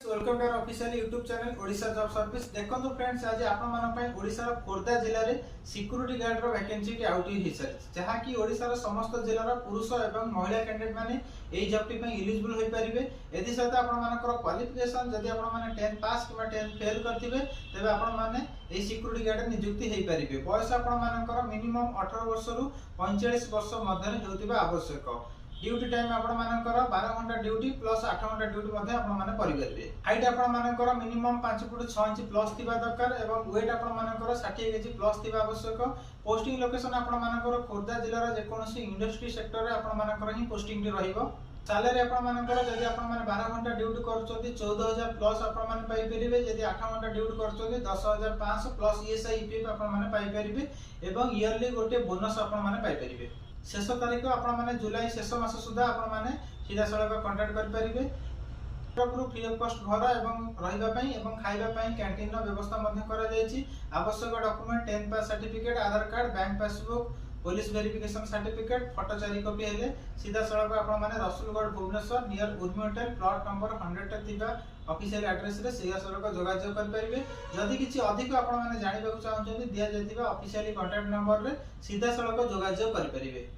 Welcome to our official YouTube channel Odisha job service. देखो friends, आज आपण ओडिशा खोर्धा जिले में सिक्यूरीटी गार्ड रो वैकेंसी टी आउट हो सारी, जहाँ कि ओडिशा समस्त जिलार पुरुष एवं महिला कैंडिडेट माने एई जॉब टी एलिजिबल होई परिबे। एथि सहित आपण क्वालिफिकेशन जदि आपण 10 पास कि 10 फेल करथिबे तबे आपण माने एई सिक्यूरीटी गार्ड नियुक्ति होई परिबे। बयस आपण मिनिमम 18 वर्ष रु 45 वर्ष मध्य होतिबा आवश्यक। ड्यूटी टाइम आपण 12 घंटा ड्यूटी प्लस 8 घंटा ड्यूटी आपण परिबे। हाइट आपण मिनिमम 5 फुट 6 इंच प्लस थिबा दरकार एवं वेट आपण 60 केजी प्लस थिबा आवश्यक। पोस्टिंग लोकेशन आपण खोर्धा जिल्लार जेकोसी इंडस्ट्री सेक्टर रे आपण ही पोस्टिंग टी रहिबो। सैलरी आपण जदि आपण 12 घंटा ड्यूटी करछोती 14000 प्लस आपण पाई परिबे। जदि 8 घंटा ड्यूटी करछोती 10500 प्लस ईएसआई ईपीएफ आपण पाई परिबे एवं ईयरली गोटे बोनस आपण पाई परिबे। शेष तारीख आपण जुलाई शेष मास सुधा आपण सीधा सड़क कंटाक्ट कर परिबे। फ्री ऑफ कॉस्ट घर एवं रहिबा पई एवं खाइबा पई कैंटीन रो व्यवस्था मध्य करा जायछि। आवश्यक document 10 pass certificate, Aadhaar card, bank passbook, police verification certificate, photo 4 copy हेले सीधा सड़क आपण Rasulgarh Bhubaneswar near Urmi hotel plot number 100 थिबा ऑफिशियल एड्रेस रे सीधा सड़क जोगाजोग कर परिबे। जदि किछि अधिक आपण जानिबा चाहउछन्ती दिया जायतिबा ऑफिशियली कांटेक्ट नंबर रे सीधा सड़क जोगाजोग कर परिबे।